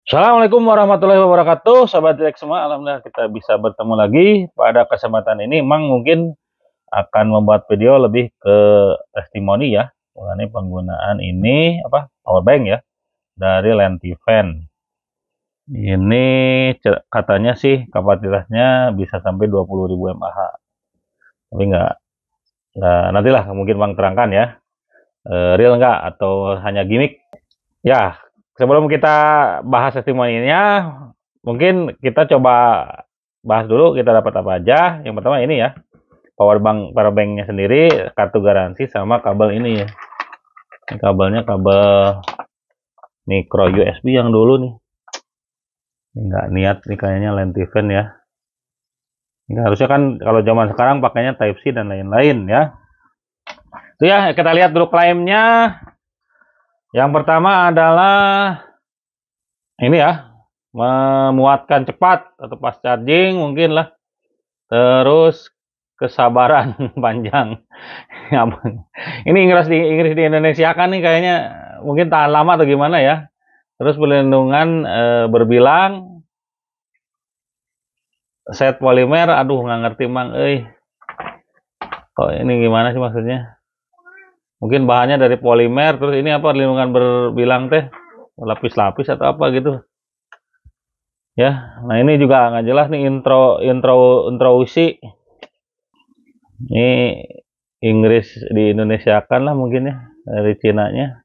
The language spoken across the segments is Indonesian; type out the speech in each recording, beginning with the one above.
Assalamualaikum warahmatullahi wabarakatuh, Sobat Jelek semua. Alhamdulillah kita bisa bertemu lagi. Pada kesempatan ini, Mang mungkin akan membuat video lebih ke testimoni ya, mengenai penggunaan ini power bank ya dari Lentiven. Ini katanya sih kapasitasnya bisa sampai 20.000 mAh. Tapi nantilah mungkin Bang terangkan ya, real nggak atau hanya gimmick. Ya, sebelum kita bahas testimoninya, mungkin kita coba bahas dulu kita dapat apa aja. Yang pertama ini ya, power banknya sendiri, kartu garansi sama kabel ini ya. Ini kabelnya kabel micro USB yang dulu nih. Ini nggak niat nih kayaknya Lentiven ya. Ini harusnya kan kalau zaman sekarang pakainya Type C dan lain-lain ya. Itu ya, kita lihat dulu klaimnya. Yang pertama adalah ini ya, memuatkan cepat atau fast charging mungkin lah. Terus kesabaran panjang. Ini Inggris di Indonesia kan nih kayaknya mungkin tahan lama atau gimana ya. Terus perlindungan berbilang, set polimer, aduh nggak ngerti Mang, kok ini gimana sih maksudnya? Mungkin bahannya dari polimer, terus ini apa perlindungan berbilang teh, lapis-lapis atau apa gitu. Ya, nah ini juga nggak jelas nih introduksi. Ini Inggris di Indonesia kan lah mungkin ya, dari Cina-nya.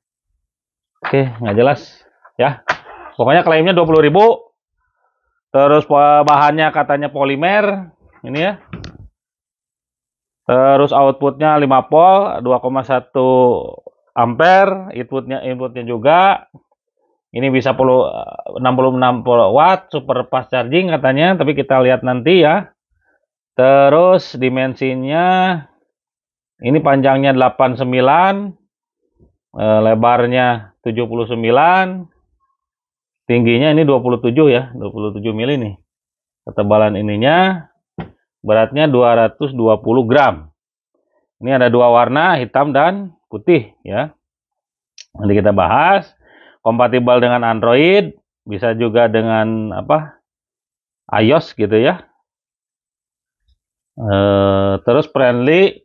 Oke, nggak jelas ya. Pokoknya klaimnya 20.000. Terus bahannya katanya polimer. Ini ya. Terus outputnya 5 volt, 2,1 ampere. Inputnya juga. Ini bisa 66 watt, super fast charging katanya. Tapi kita lihat nanti ya. Terus dimensinya, ini panjangnya 89, lebarnya 79, tingginya ini 27 ya, 27 mili nih. Ketebalan ininya, beratnya 220 gram. Ini ada dua warna, hitam dan putih ya. Nanti kita bahas. Kompatibel dengan Android, bisa juga dengan iOS gitu ya. Terus friendly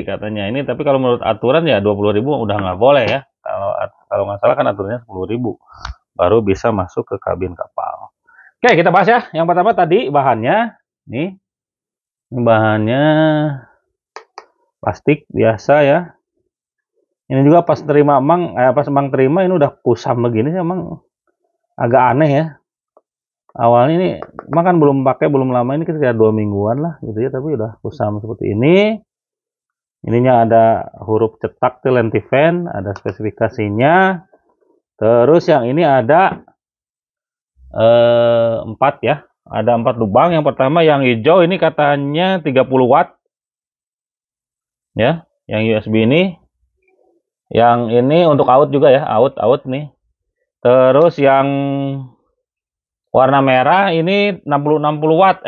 katanya ini, tapi kalau menurut aturan ya 20.000 udah nggak boleh ya. Kalau nggak salah kan aturannya 10.000 baru bisa masuk ke kabin kapal. Oke, kita bahas ya. Yang pertama tadi bahannya nih, bahannya plastik biasa ya. Ini juga pas Mang terima ini udah kusam begini sih, Mang agak aneh ya. Awalnya ini Mang kan belum pakai, belum lama, ini sekitar 2 mingguan lah gitu ya, tapi udah kusam seperti ini. Ininya ada huruf cetak Lentiven, ada spesifikasinya. Terus yang ini ada 4 ya, ada 4 lubang. Yang pertama yang hijau ini katanya 30 watt ya, yang USB ini. Yang ini untuk out juga ya, out nih. Terus yang warna merah ini 66 watt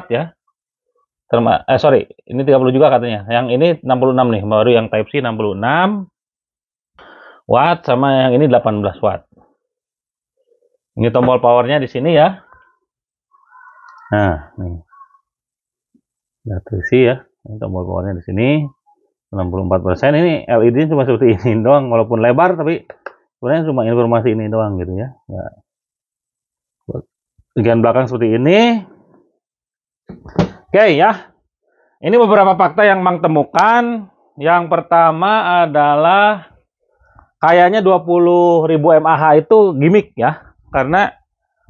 ya. Sorry, ini 30 juga katanya. Yang ini 66 nih, baru yang Type C 66 watt, sama yang ini 18 watt. Ini tombol powernya di sini ya. Nah, nih. Type C ya. Ini tombol powernya di sini. 64%. Ini LED cuma seperti ini doang, walaupun lebar tapi sebenarnya cuma informasi ini doang gitu ya. Nah, bagian belakang seperti ini. Oke ya. Ini beberapa fakta yang Mang temukan. Yang pertama adalah kayaknya 20.000 mAh itu gimmick ya. Karena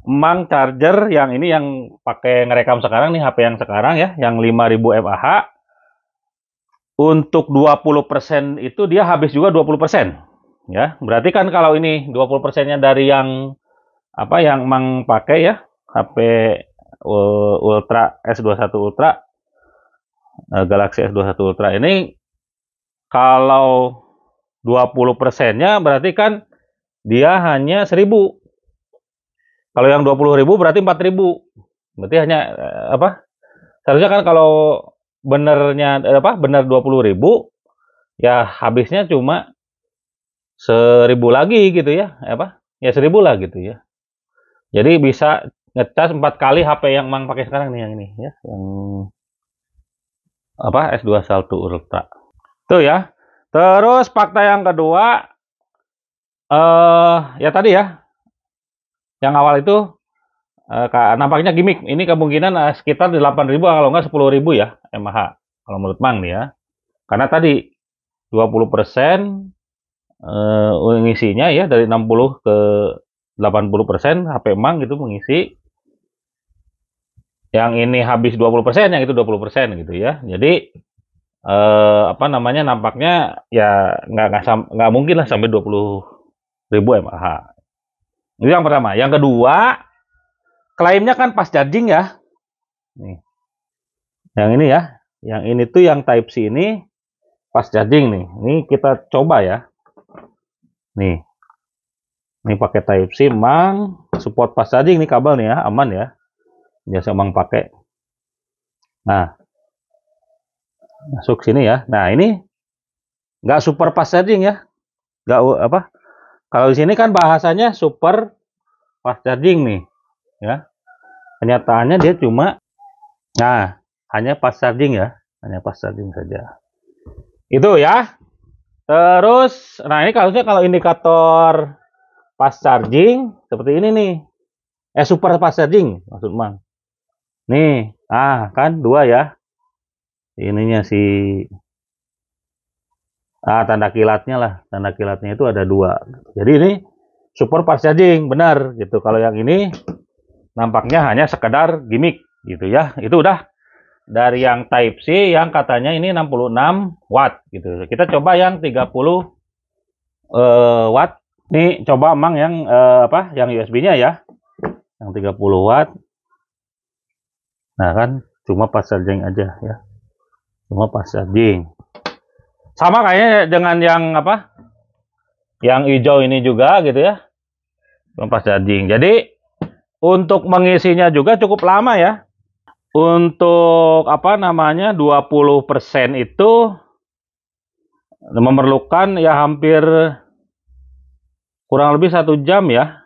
Mang charger yang ini yang pakai ngerekam sekarang nih, HP yang sekarang ya, yang 5.000 mAh. Untuk 20% itu dia habis juga 20%. Ya, berarti kan kalau ini 20%-nya dari yang yang Mang pakai ya, HP Ultra S21 Ultra, Galaxy S21 Ultra ini, kalau 20%-nya berarti kan dia hanya 1.000. Kalau yang 20.000 berarti 4.000. Berarti hanya seharusnya kan kalau benar 20.000 ya habisnya cuma 1000 lagi gitu ya, apa, ya 1000 lah gitu ya. Jadi bisa ngecas 4 kali HP yang Mang pakai sekarang nih, yang ini ya, yang apa, S2 Salto Ultra. Tuh ya. Terus fakta yang kedua, ya tadi ya, yang awal itu nampaknya gimmick. Ini kemungkinan sekitar 8.000 kalau nggak 10.000 ya mAh kalau menurut Mang nih ya. Karena tadi 20% ngisinya ya dari 60 ke 80% HP Mang gitu mengisi. Yang ini habis 20%, yang itu 20% gitu ya. Jadi apa namanya, nampaknya ya nggak mungkin lah sampai 20.000 mAh. Itu yang pertama. Yang kedua, klaimnya kan pas charging ya. Nih. Yang ini ya. Yang ini tuh yang Type C ini pas charging nih. Ini kita coba ya. Nih. Ini pakai Type C, Mang support pas charging nih kabel nih ya, aman ya. Biasa Mang pakai. Nah. Masuk sini ya. Nah, ini nggak super fast charging ya. Nggak apa? Kalau di sini kan bahasanya super fast charging nih, ya. Kenyataannya dia cuma, nah, hanya fast charging ya, hanya fast charging saja. Itu ya. Terus, nah ini kalau indikator fast charging seperti ini nih. Super fast charging maksud Mang. Nih, kan dua ya. Ininya si tanda kilatnya lah, tanda kilatnya itu ada dua. Jadi ini super fast charging benar gitu. Kalau yang ini nampaknya hanya sekedar gimmick gitu ya. Itu udah dari yang Type C yang katanya ini 66 watt gitu. Kita coba yang 30 watt. Nih coba Mang yang apa? Yang USB-nya ya. Yang 30 watt. Nah kan cuma fast charging aja ya. Cuma fast charging. Sama kayaknya dengan yang apa? Yang hijau ini juga gitu ya. Cuma fast charging. Jadi untuk mengisinya juga cukup lama ya. Untuk apa namanya 20% itu memerlukan ya hampir kurang lebih 1 jam ya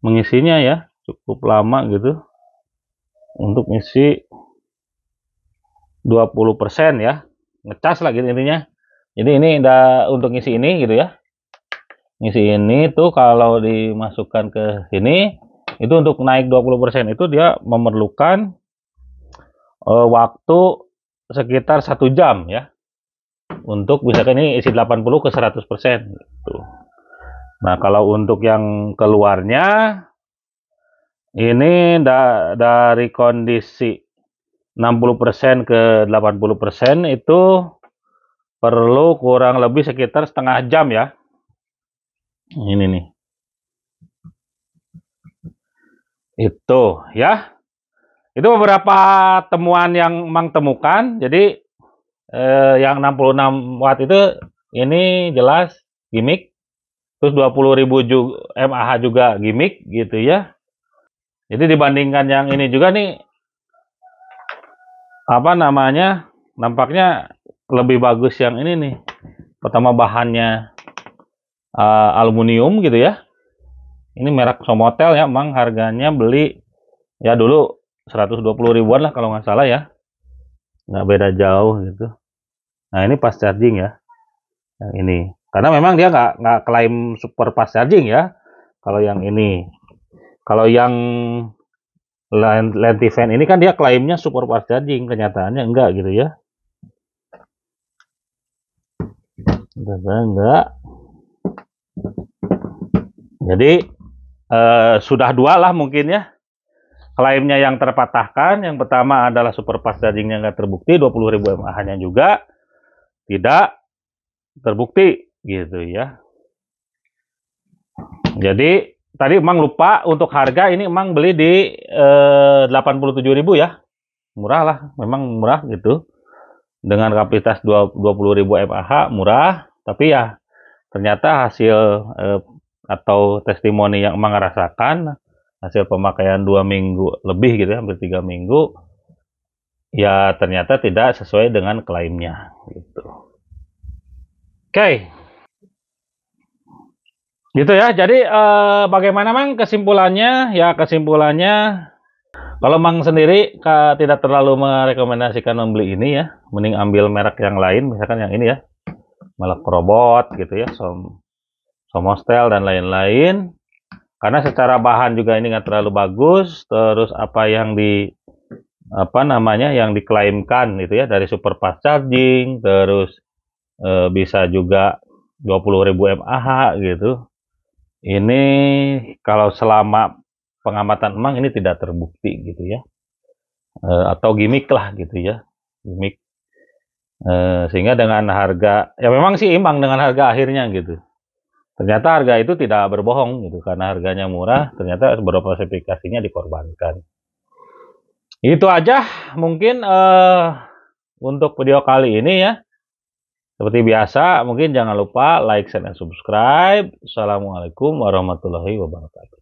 mengisinya ya, cukup lama gitu untuk ngisi 20% ya, ngecas lagi intinya. Jadi ini udah untuk ngisi ini gitu ya, ngisi ini tuh kalau dimasukkan ke sini itu untuk naik 20% itu dia memerlukan waktu sekitar 1 jam ya untuk misalkan ini isi 80 ke 100% gitu. Nah kalau untuk yang keluarnya ini dari kondisi 60% ke 80% itu perlu kurang lebih sekitar setengah jam ya. Ini nih. Itu ya. Itu beberapa temuan yang Mang temukan. Jadi yang 66 watt itu ini jelas gimmick. Terus 20.000 mAh juga gimmick gitu ya. Jadi dibandingkan yang ini juga nih apa namanya, nampaknya lebih bagus yang ini nih. Pertama bahannya aluminium gitu ya. Ini merek Somotel ya, Mang harganya beli ya dulu 120 ribuan lah kalau nggak salah ya. Nggak beda jauh gitu. Nah ini fast charging ya. Yang ini. Karena memang dia nggak klaim super fast charging ya. Kalau yang ini. Kalau yang Lentivan ini kan dia klaimnya super fast charging. Kenyataannya enggak gitu ya. Enggak. Jadi sudah dua lah mungkin ya klaimnya yang terpatahkan. Yang pertama adalah super fast chargingnya nggak terbukti, 20.000 mAh-nya juga tidak terbukti gitu ya. Jadi tadi Mang lupa untuk harga, ini Mang beli di 87.000 ya, murah lah, memang murah gitu. Dengan kapasitas 20.000 mAh murah, tapi ya ternyata hasil atau testimoni yang Mang rasakan hasil pemakaian 2 minggu lebih gitu ya, hampir 3 minggu ya ternyata tidak sesuai dengan klaimnya gitu. Oke. Gitu ya. Jadi bagaimana Mang kesimpulannya? Ya kesimpulannya kalau Mang sendiri tidak terlalu merekomendasikan membeli ini ya, mending ambil merek yang lain, misalkan yang ini ya, merek robot gitu ya, Somostel dan lain-lain. Karena secara bahan juga ini nggak terlalu bagus, terus apa yang yang diklaimkan itu ya dari super fast charging, terus bisa juga 20.000 mAh gitu. Ini kalau selama pengamatan emang ini tidak terbukti gitu ya, atau gimmick lah gitu ya, gimmick. Sehingga dengan harga ya memang sih imbang dengan harga akhirnya gitu. Ternyata harga itu tidak berbohong gitu karena harganya murah, ternyata beberapa spesifikasinya dikorbankan. Itu aja mungkin untuk video kali ini ya. Seperti biasa, mungkin jangan lupa like, share, dan subscribe. Assalamualaikum warahmatullahi wabarakatuh.